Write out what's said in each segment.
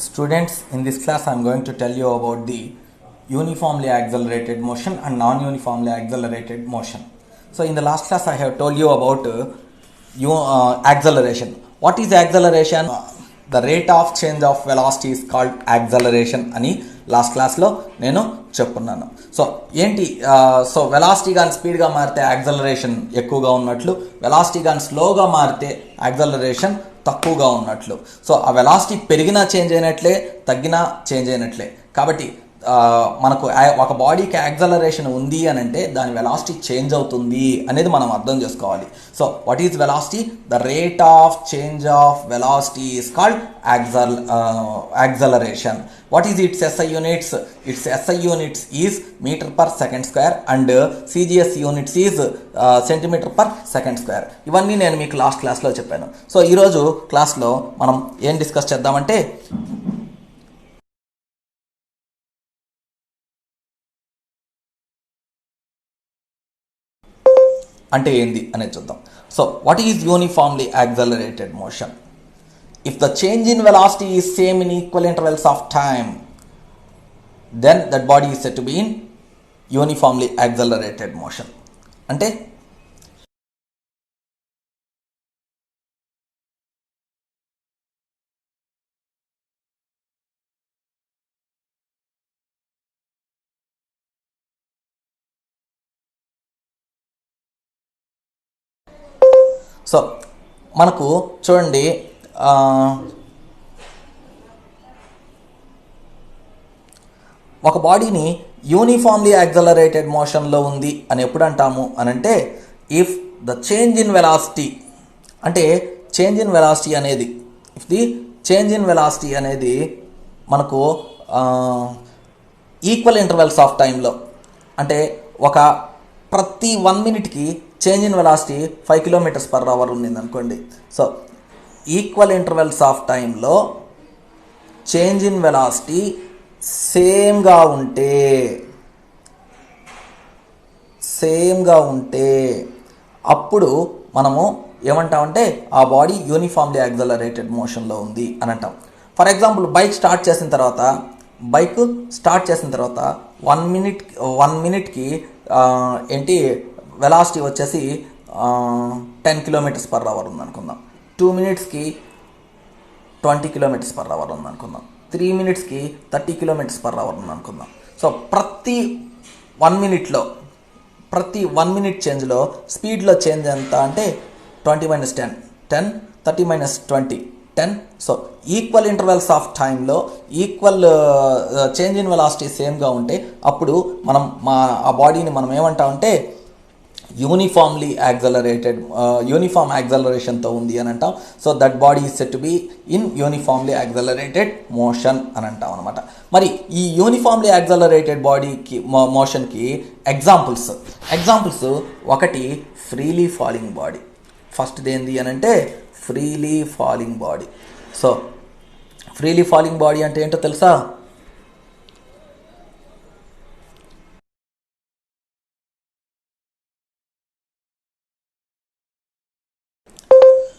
Students, in this class I am going to tell you about the uniformly accelerated motion and non-uniformly accelerated motion. So in the last class I have told you about acceleration. What is acceleration? The rate of change of velocity is called acceleration అని last క్లాస్లో నేను చెప్పుకున్నాను. So ఏంటి, so velocity కానీ స్పీడ్గా మారితే acceleration ఎక్కువగా ఉన్నట్లు, వెలాసిటీ కానీ స్లోగా మారితే యాక్సలరేషన్ తక్కువగా ఉన్నట్లు. సో ఆ వెలాసిటీ పెరిగినా చేంజ్ అయినట్లే, తగ్గినా చేంజ్ అయినట్లే. కాబట్టి మనకు ఒక బాడీకి యాక్సలరేషన్ ఉంది అని అంటే దాని వెలాసిటీ చేంజ్ అవుతుంది అనేది మనం అర్థం చేసుకోవాలి. So what is velocity? The rate of change of velocity is called acceleration. What is its SI units? Its SI units is meter per second square and CGS units is centimeter per second square. ఇవన్నీ నేను మీకు last క్లాస్లో చెప్పాను. So ఈరోజు క్లాస్లో మనం ఏం discuss చేద్దామంటే అంటే ఏంది అనేది చూద్దాం. So what is uniformly accelerated motion? If the change in velocity is same in equal intervals of time, then that body is said to be in uniformly accelerated motion. అంటే సో మనకు చూడండి, ఒక బాడీని యూనిఫామ్లీ యాక్సలరేటెడ్ మోషన్లో ఉంది అని ఎప్పుడు అంటాము అని అంటే, if the change in velocity, అంటే చేంజ్ ఇన్ వెలాసిటీ అనేది, if the change in velocity అనేది మనకు ఈక్వల్ ఇంటర్వెల్స్ ఆఫ్ టైంలో, అంటే ఒక ప్రతి 1 మినిట్కి చేంజ్ ఇన్ వెలాసిటీ 5 km/h ఉండింది అనుకోండి. సో ఈక్వల్ ఇంటర్వెల్స్ ఆఫ్ టైంలో చేంజ్ ఇన్ వెలాసిటీ సేమ్గా ఉంటే అప్పుడు మనము ఏమంటామంటే ఆ బాడీ యూనిఫామ్లీ యాక్సలరేటెడ్ మోషన్లో ఉంది అని అంటాం. ఫర్ ఎగ్జాంపుల్, బైక్ స్టార్ట్ చేసిన తర్వాత 1 మినిట్కి ఏంటి వెలాసిటీ వచ్చేసి 10 km/h ఉందనుకుందాం. 2 మినిట్స్కి 20 km/h ఉందనుకుందాం. 3 మినిట్స్కి 30 km/h ఉందనుకుందాం. సో ప్రతి 1 మినిట్లో, ప్రతి 1 మినిట్ చేంజ్లో స్పీడ్లో చేంజ్ ఎంత అంటే 20 - 10, 10, 30 - 20, 10. సో ఈక్వల్ ఇంటర్వెల్స్ ఆఫ్ టైంలో ఈక్వల్ చేంజ్ ఇన్ వెలాసిటీ సేమ్గా ఉంటే అప్పుడు మనం ఆ బాడీని మనం ఏమంటామంటే యూనిఫామ్ యాక్సలరేషన్తో ఉంది అని అంటాం. So that body is set to be in uniformly accelerated motion అని అంటాం అనమాట. మరి ఈ యూనిఫామ్లీ యాక్సలరేటెడ్ బాడీకి మోషన్కి ఎగ్జాంపుల్స్ ఒకటి ఫ్రీలీ ఫాలింగ్ బాడీ. ఫస్ట్ ఏంది అని అంటే freely falling body. So freely falling body అంటే ఏంటో తెలుసా?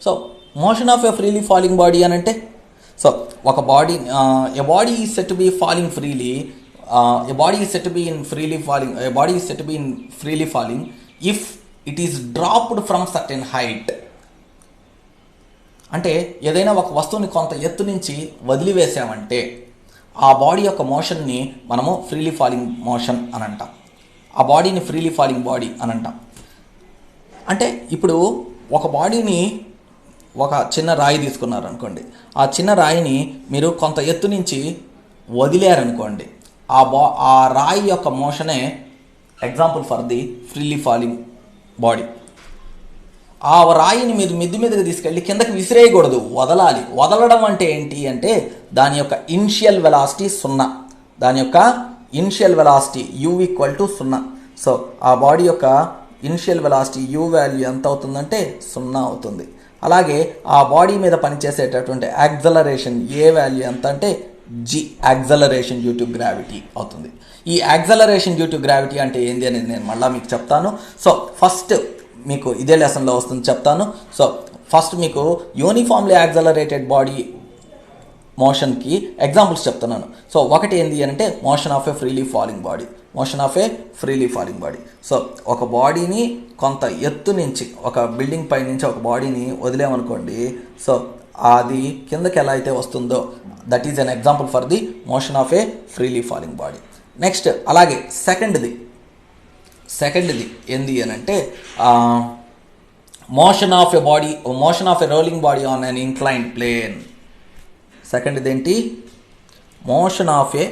So motion of a freely falling body అని అంటే, సో ఒక body, a body is set to be falling freely, a body is set to be in freely falling if it is dropped from certain height. అంటే ఏదైనా ఒక వస్తువుని కొంత ఎత్తు నుంచి వదిలివేసామంటే ఆ బాడీ యొక్క మోషన్ని మనము ఫ్రీలీ ఫాలింగ్ మోషన్ అని అంటాం. ఆ బాడీని ఫ్రీలీ ఫాలింగ్ బాడీ అని అంటాం. అంటే ఇప్పుడు ఒక బాడీని, ఒక చిన్న రాయి తీసుకున్నారు అనుకోండి, ఆ చిన్న రాయిని మీరు కొంత ఎత్తు నుంచి వదిలేరనుకోండి, ఆ రాయి యొక్క మోషనే example for the freely falling body. ఆ రాయిని మీరు మిద్ది మీదకి తీసుకెళ్ళి కిందకి విసిరేయకూడదు, వదలాలి. వదలడం అంటే ఏంటి అంటే దాని యొక్క ఇనిషియల్ వెలాసిటీ 0. దాని యొక్క ఇనిషియల్ వెలాసిటీ u = 0. సో ఆ బాడీ యొక్క ఇనిషియల్ వెలాసిటీ u వాల్యూ ఎంత అవుతుందంటే 0 అవుతుంది. అలాగే ఆ బాడీ మీద పనిచేసేటటువంటి యాక్సలరేషన్ ఏ వాల్యూ ఎంత అంటే g, acceleration due to gravity అవుతుంది. ఈ యాక్సలరేషన్ డ్యూ టు గ్రావిటీ అంటే ఏంది అనేది నేను మళ్ళీ మీకు చెప్తాను. సో ఫస్ట్ మీకు ఇదే లెసన్లో వస్తుంది చెప్తాను. సో ఫస్ట్ మీకు యూనిఫామ్లీ యాక్సలరేటెడ్ బాడీ మోషన్కి ఎగ్జాంపుల్స్ చెప్తున్నాను. సో ఒకటి ఏంటి అంటే motion of a freely falling body, motion of a freely falling body. So ఒక బాడీని కొంత ఎత్తు నుంచి, ఒక బిల్డింగ్ పై నుంచి ఒక బాడీని వదిలేమనుకోండి, సో అది కిందకి ఎలా అయితే వస్తుందో that is an example for the motion of a freely falling body. Next అలాగే సెకండ్ది ఏంది అని అంటే motion of a rolling body on an inclined plane. సెకండ్ది ఏంటి? Motion of a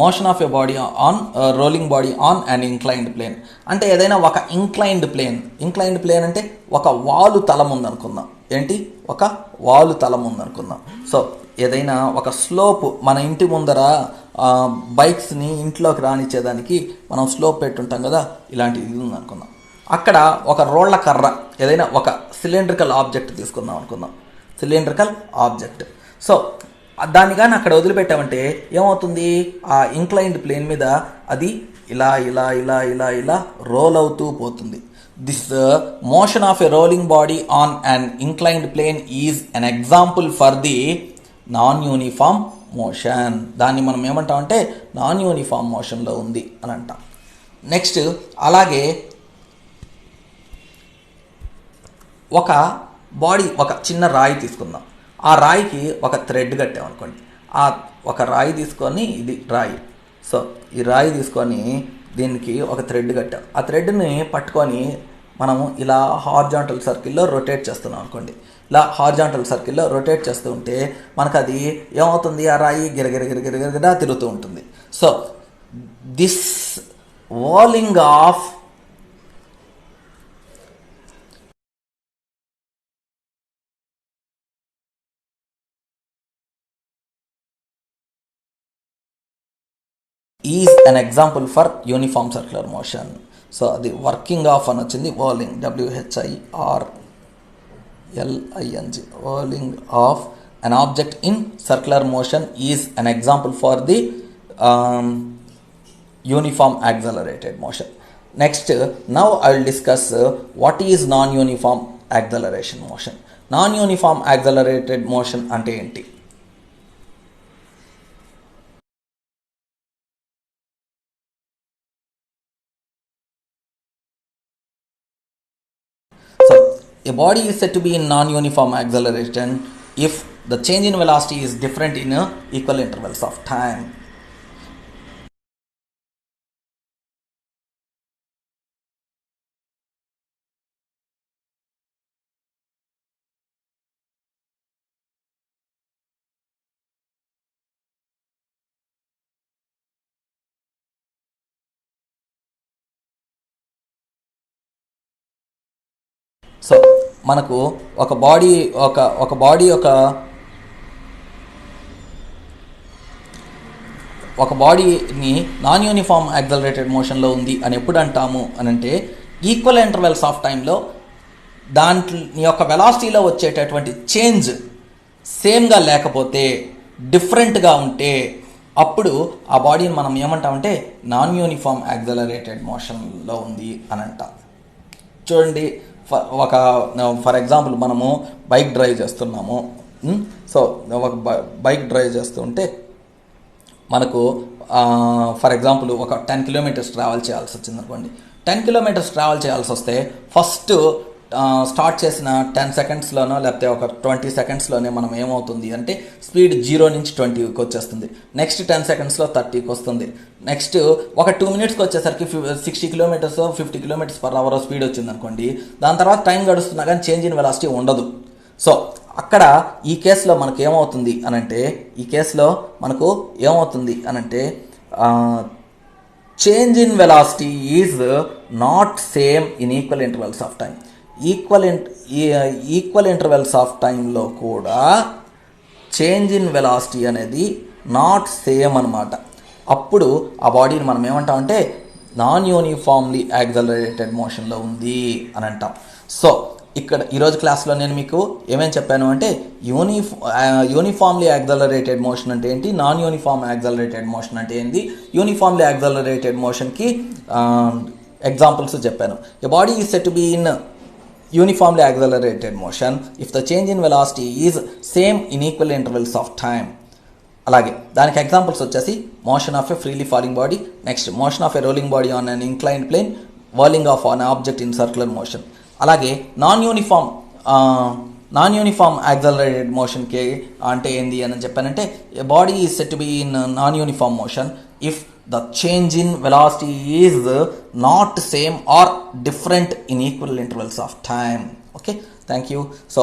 motion of a body on rolling body on and inclined plane. అంటే ఏదైనా ఒక ఇంక్లైన్డ్ ప్లేన్ అంటే ఒక వాలు తలం ఉందనుకుందాం. ఏంటి? ఒక వాలు తలం ఉందనుకుందాం. సో ఏదైనా ఒక స్లోప్, మన ఇంటి ముందర బైక్స్ని ఇంట్లోకి రానిచ్చేదానికి మనం స్లోప్ పెట్టుంటాం కదా, ఇలాంటి ఇది ఉందనుకుందాం. అక్కడ ఒక రోళ్ల కర్ర, ఏదైనా ఒక సిలిండ్రికల్ ఆబ్జెక్ట్ తీసుకుందాం అనుకుందాం, సిలిండ్రికల్ ఆబ్జెక్ట్. సో దాన్ని కానీ అక్కడ వదిలిపెట్టామంటే ఏమవుతుంది? ఆ ఇంక్లైన్డ్ ప్లేన్ మీద అది ఇలా ఇలా ఇలా ఇలా ఇలా రోల్ అవుతూ పోతుంది. This motion of a rolling body on an inclined plane is an example for the non uniform motion. దాన్ని మనం ఏమంటామంటే నాన్ యూనిఫామ్ మోషన్లో ఉంది అని అంటాం. నెక్స్ట్ అలాగే ఒక బాడీ, ఒక చిన్న రాయి తీసుకుందాం. ఆ రాయికి ఒక థ్రెడ్ కట్టామనుకోండి. ఆ ఒక రాయి తీసుకొని, ఇది రాయి, సో ఈ రాయి తీసుకొని దీనికి ఒక థ్రెడ్ కట్టాం. ఆ థ్రెడ్ని పట్టుకొని మనము ఇలా హార్జాంటల్ సర్కిల్లో రొటేట్ చేస్తున్నాం అనుకోండి. ఇలా హార్జాంటల్ సర్కిల్లో రొటేట్ చేస్తూ ఉంటే మనకు అది ఏమవుతుంది? ఆ రాయి గిరగిరగిరగిరగిరగిరా తిరుగుతూ ఉంటుంది. So this whirling of is an example for uniform circular motion. So అది వర్కింగ్ ఆఫ్ అని వచ్చింది, whirling, WHIRLING, whirling of an object in circular motion is an example for the uniform accelerated motion. Next, now I will discuss what is non-uniform acceleration motion. Non-uniform accelerated motion ante enti? So a body is said to be in non-uniform acceleration if the change in velocity is different in equal intervals of time. So మనకు ఒక బాడీని non uniform accelerated మోషన్లో ఉంది అని ఎప్పుడు అంటాము అని అంటే, ఈక్వల్ ఇంటర్వెల్స్ ఆఫ్ టైంలో దాంట్లో యొక్క వెలాసిటీలో వచ్చేటటువంటి చేంజ్ సేమ్గా లేకపోతే, డిఫరెంట్గా ఉంటే, అప్పుడు ఆ బాడీని మనం ఏమంటామంటే నాన్ యూనిఫామ్ యాక్సలరేటెడ్ మోషన్లో ఉంది అని అంటాం. చూడండి, ఫర్ ఎగ్జాంపుల్ మనము బైక్ డ్రైవ్ చేస్తున్నాము. సో ఒక బైక్ డ్రైవ్ చేస్తుంటే మనకు ఫర్ ఎగ్జాంపుల్ ఒక 10 కిలోమీటర్స్ ట్రావెల్ చేయాల్సి వచ్చింది అనుకోండి. 10 కిలోమీటర్స్ ట్రావెల్ చేయాల్సి వస్తే ఫస్ట్ స్టార్ట్ చేసిన 10 సెకండ్స్లోనో లేకపోతే ఒక 20 సెకండ్స్లోనే మనం ఏమవుతుంది అంటే స్పీడ్ 0 నుంచి 20కి వచ్చేస్తుంది. నెక్స్ట్ 10 సెకండ్స్లో 30కి వస్తుంది. నెక్స్ట్ ఒక 2 మినిట్స్కి వచ్చేసరికి 60 kilometres 50 kilometres per hour speed వచ్చింది అనుకోండి. దాని తర్వాత టైం గడుస్తున్నా కానీ చేంజ్ ఇన్ వెలాసిటీ ఉండదు. సో అక్కడ ఈ కేసులో మనకు ఏమవుతుంది అనంటే, change in velocity is not same in equal intervals of time. Equal intervals of టైంలో కూడా చేంజ్ ఇన్ వెలాసిటీ అనేది నాట్ సేమ్ అనమాట. అప్పుడు ఆ బాడీని మనం ఏమంటామంటే నాన్ యూనిఫామ్లీ యాక్సలరేటెడ్ మోషన్లో ఉంది అని అంటాం. సో ఇక్కడ ఈరోజు క్లాస్లో నేను మీకు ఏమేమి చెప్పాను అంటే యూనిఫామ్లీ యాక్సలరేటెడ్ మోషన్ అంటే ఏంటి, నాన్ యూనిఫామ్ యాక్సలరేటెడ్ మోషన్ అంటే ఏంటి, యూనిఫామ్లీ యాక్సలరేటెడ్ మోషన్కి ఎగ్జాంపుల్స్ చెప్పాను. A body is set to be in uniformly accelerated motion if the change in velocity is same in equal intervals of time. అలాగే దానికి examples వచ్చేసి motion of a freely falling body, next motion of a rolling body on an inclined plane, whirling of an object in circular motion. అలాగే non uniform accelerated మోషన్కి అంటే ఏంది అని చెప్పానంటే a body is set to be in non uniform motion if the change in velocity is not same or different in equal intervals of time. Okay, thank you. So